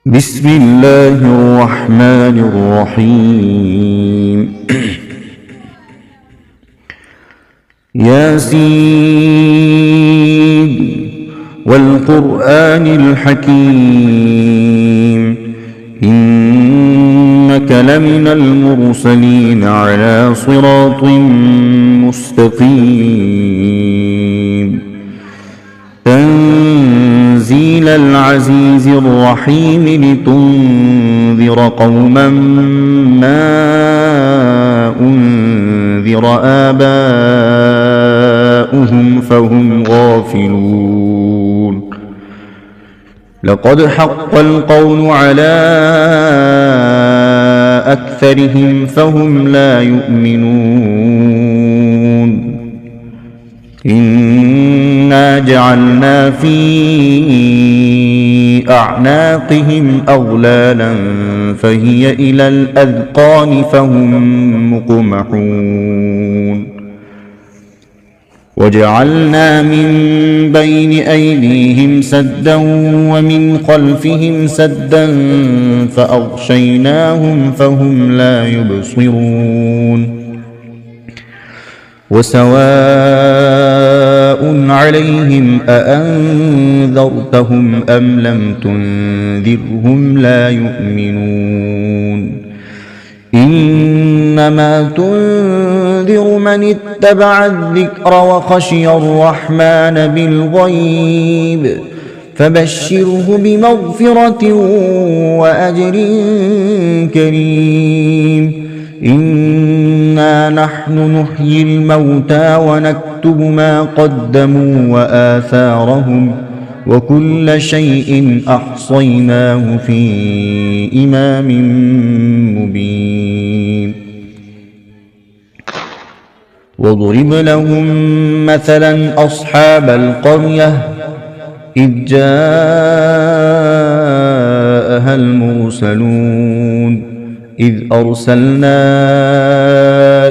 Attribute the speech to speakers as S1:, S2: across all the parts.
S1: بسم الله الرحمن الرحيم ياسين والقرآن الحكيم إنك لمن المرسلين على صراط مستقيم تنزيل العزيز الرحيم لتنذر قوما ما أنذر آباؤهم فهم غافلون لقد حق القول على أكثرهم فهم لا يؤمنون إنا جعلنا في أعناقهم أغلالا فهي إلى الأذقان فهم مقمحون وجعلنا من بين أيديهم سدا ومن خلفهم سدا فأغشيناهم فهم لا يبصرون وسواء عليهم أأنذرتهم أم لم تنذرهم لا يؤمنون إنما تنذر من اتبع الذكر وخشي الرحمن بالغيب فبشره بمغفرة وأجر كريم إنا نحن نحيي الموتى ونكتب ما قدموا وآثارهم وكل شيء أحصيناه في إمام مبين واضرب لهم مثلا أصحاب القرية إذ جاءها المرسلون إذ أرسلنا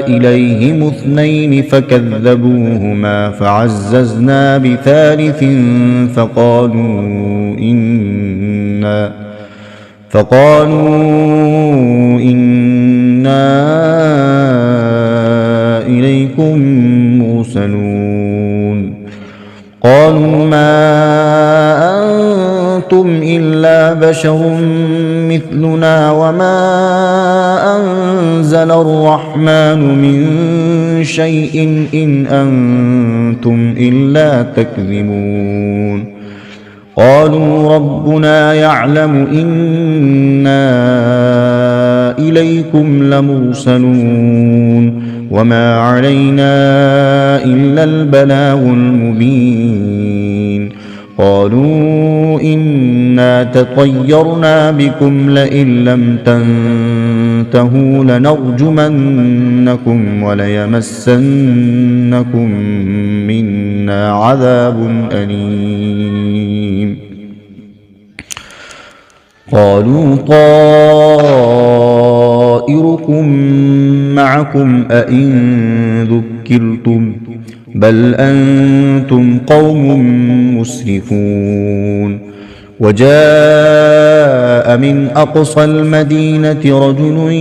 S1: إليهم اثنين فكذبوهما فعززنا بثالث فقالوا إنا إليكم مرسلون قالوا ما أنتم إلا بشر مثلنا وما أنزل الرحمن من شيء إن أنتم إلا تكذبون قالوا ربنا يعلم إنا إليكم لمرسلون وما علينا إلا البلاغ المبين قالوا إنا تطيرنا بكم لئن لم تنتهوا لنرجمنكم وليمسنكم منا عذاب أليم قالوا طائركم معكم أئن ذكرتم بل أنتم قوم مسرفون وجاء من أقصى المدينة رجل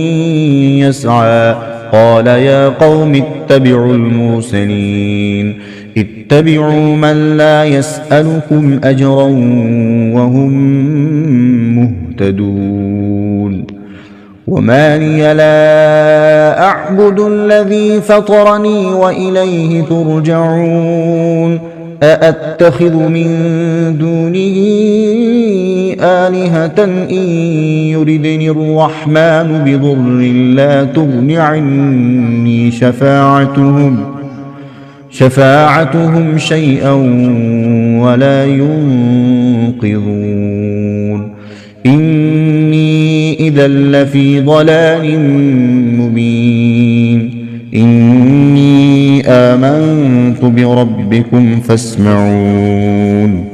S1: يسعى قال يا قوم اتبعوا المرسلين اتبعوا من لا يسألكم أجرا وهم مهتدون وما لي لا أعبد الذي فطرني وإليه ترجعون أأتخذ من دونه آلهة إن يردني الرحمن بضر لا تغن عني شفاعتهم شيئا ولا ينقذون إني إذا لفي ضلال مبين إني آمنت بربكم فاسمعون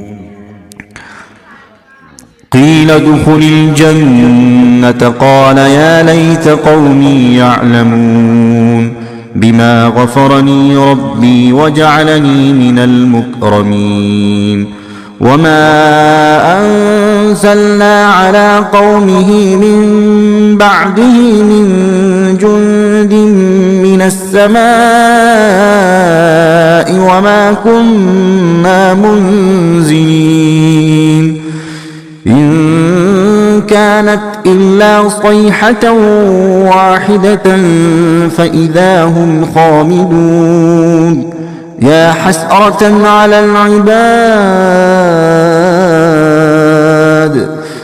S1: قيل ادخل الجنة قال يا ليت قومي يعلمون بما غفرني ربي وجعلني من المكرمين وما أنزلنا على قومه من بعده من جند من السماء وما كنا منزلين إن كانت إلا صيحة واحدة فإذا هم خامدون يا حسرة على العباد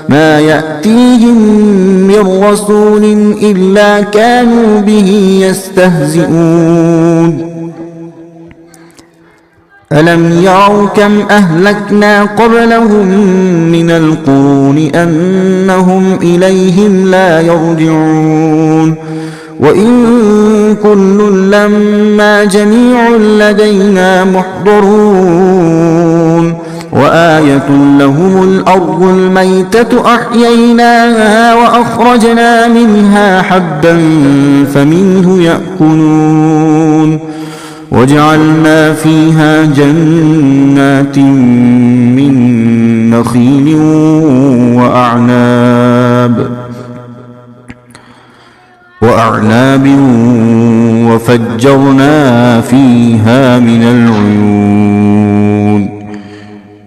S1: ما يأتيهم من رسول إلا كانوا به يستهزئون ألم يروا كم أهلكنا قبلهم من القرون أنهم إليهم لا يرجعون وإن كل لما جميع لدينا محضرون وآية لهم الأرض الميتة أحييناها وأخرجنا منها حبا فمنه يأكلون وجعلنا فيها جنات من نخيل وأعناب وفجرنا فيها من العيون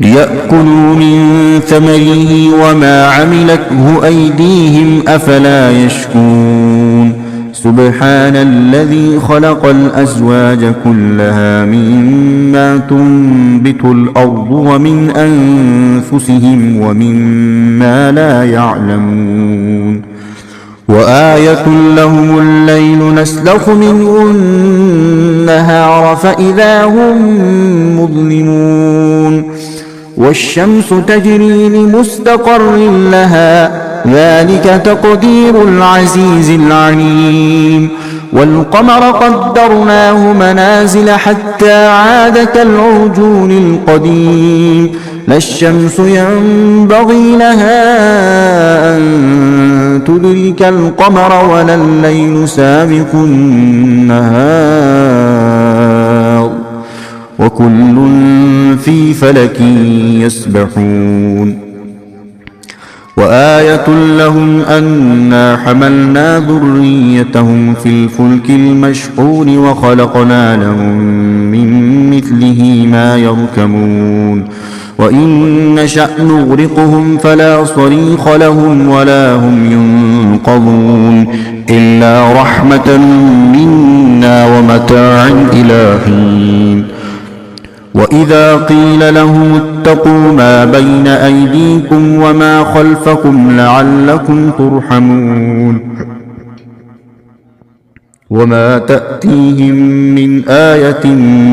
S1: ليأكلوا من ثمره وما عملته أيديهم أفلا يشكرون سبحان الذي خلق الأزواج كلها مما تنبت الأرض ومن أنفسهم ومما لا يعلمون وآية لهم الليل نسلخ منه النهار فإذا هم مظلمون والشمس تجري لمستقر لها ذلك تقدير العزيز العليم والقمر قدرناه منازل حتى عاد كالعرجون القديم لا الشمس ينبغي لها أن تدرك القمر ولا الليل سابق النهار وكل في فلك يسبحون وآية لهم أنا حملنا ذريتهم في الفلك المشحون وخلقنا لهم من مثله ما يركبون وإن نشأ نغرقهم فلا صريخ لهم ولا هم ينقذون إلا رحمة منا ومتاعا إلى حين وإذا قيل لهم اتقوا ما بين أيديكم وما خلفكم لعلكم ترحمون وما تأتيهم من آية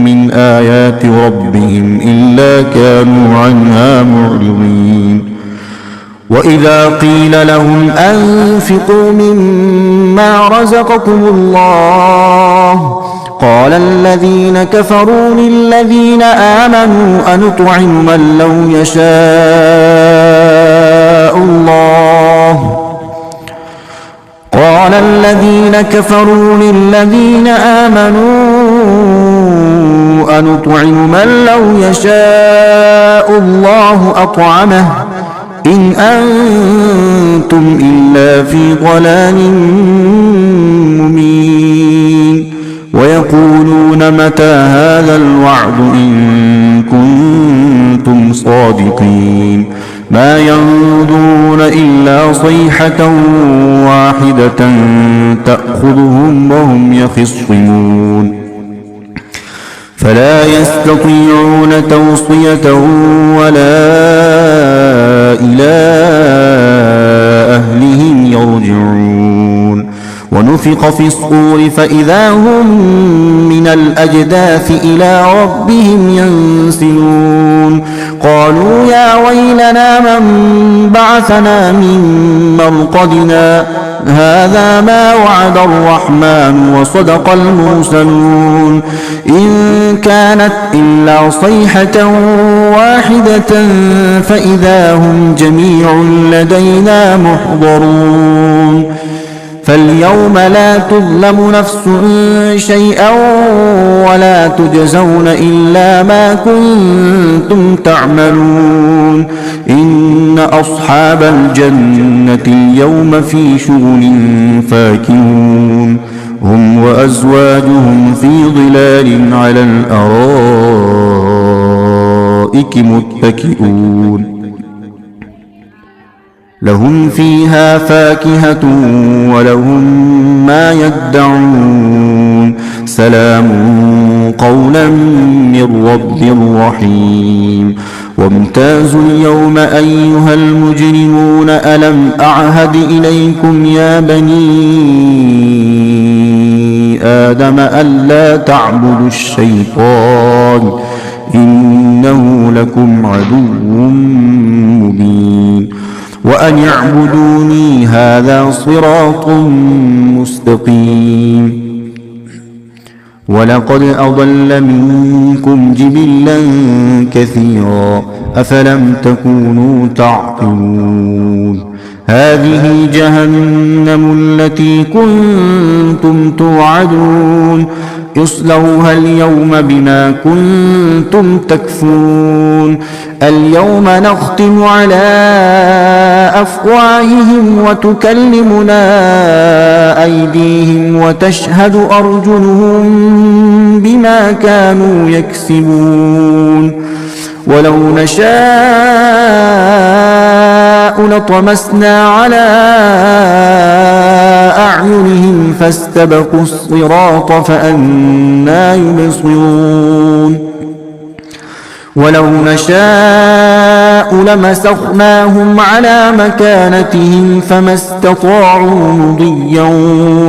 S1: من آيات ربهم إلا كانوا عنها معرضين وإذا قيل لهم أنفقوا مما رزقكم الله قال الذين كفروا للذين آمنوا أنطعم من لو يشاء الله قال الذين كفروا للذين آمنوا أنطعم من لو يشاء الله أطعمه إن أنتم إلا في ضلال مبين ويقولون متى هذا الوعد إن كنتم صادقين ما ينظرون إلا صيحة واحدة تأخذهم وهم يخصمون فلا يستطيعون توصية ولا إلى أهلهم يرجعون ونفخ في الصور فإذا هم من الأجداث إلى ربهم ينسلون قالوا يا ويلنا من بعثنا من مرقدنا هذا ما وعد الرحمن وصدق المرسلون إن كانت إلا صيحة واحدة فإذا هم جميع لدينا محضرون فاليوم لا تظلم نفس شيئا ولا تجزون إلا ما كنتم تعملون إن أصحاب الجنة اليوم في شغل فاكهون هم وأزواجهم في ظلال على الأرائك متكئون لهم فيها فاكهة ولهم ما يدعون سلام قولا من رب رحيم وامتازوا اليوم أيها المجرمون ألم أعهد إليكم يا بني آدم ألا تعبدوا الشيطان إنه لكم عدو مبين وأن اعبدوني هذا صراط مستقيم ولقد أضل منكم جبلا كثيرا أفلم تكونوا تعقلون هذه جهنم التي كنتم توعدون يصلوها اليوم بما كنتم تكفرون اليوم نختم على أفواههم وتكلمنا أيديهم وتشهد أرجلهم بما كانوا يكسبون ولو نشاء لطمسنا على أعينهم فاستبقوا الصراط فأنى يبصرون ولو نشاء لمسخناهم على مكانتهم فما استطاعوا مضيا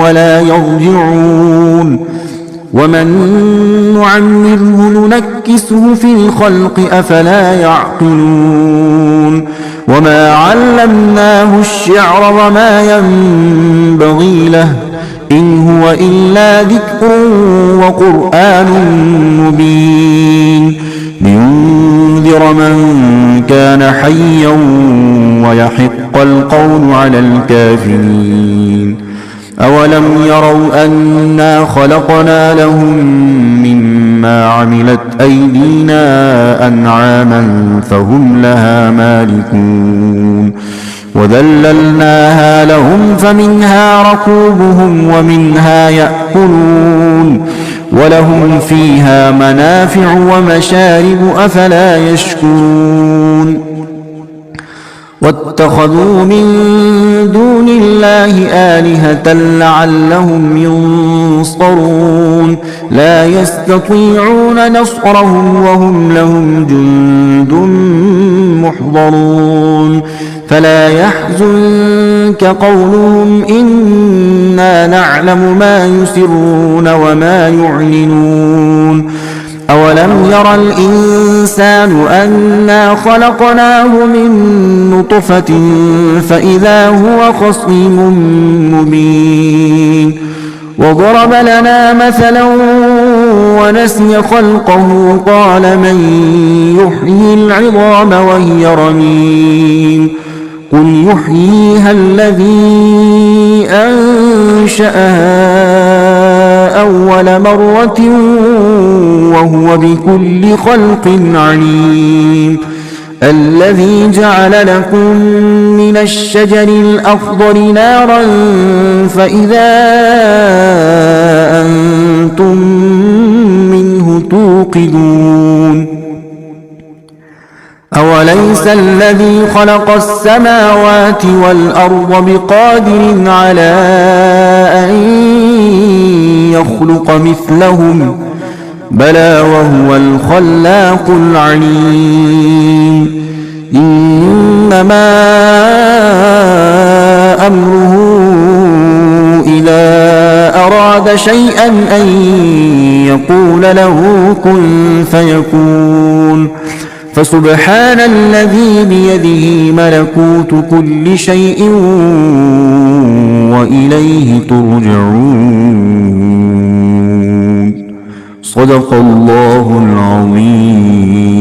S1: ولا يرجعون ومن نعمره ننكسه في الخلق أفلا يعقلون وما علمناه الشعر وما ينبغي له إن هو إلا ذكر وقرآن مبين لينذر من كان حيا ويحق القول على الكافرين أولم يروا أنا خلقنا لهم مما عملت أيدينا أنعاما فهم لها مالكون وذللناها لهم فمنها ركوبهم ومنها يأكلون ولهم فيها منافع ومشارب أفلا يشكرون واتخذوا من دون الله آلهة لعلهم ينصرون لا يستطيعون نصرهم وهم لهم جند محضرون فلا يحزنك قولهم إنا نعلم ما يسرون وما يعلنون أولم ير الإنسان أنا خلقناه من نطفة فإذا هو خصيم مبين وضرب لنا مثلا ونسي خلقه قال من يحيي العظام وهي رميم قل يحييها الذي أنشأها أول مرة وهو بكل خلق عليم الذي جعل لكم من الشجر الأخضر نارا فإذا أنتم منه توقدون أوليس الذي خلق السماوات والأرض بقادر على أن يخلق مثلهم بلى وهو الخلاق العليم إنما أمره إذا أراد شيئا أن يقول له كن فيكون فسبحان الذي بيده ملكوت كل شيء وإليه ترجعون صدق الله العظيم.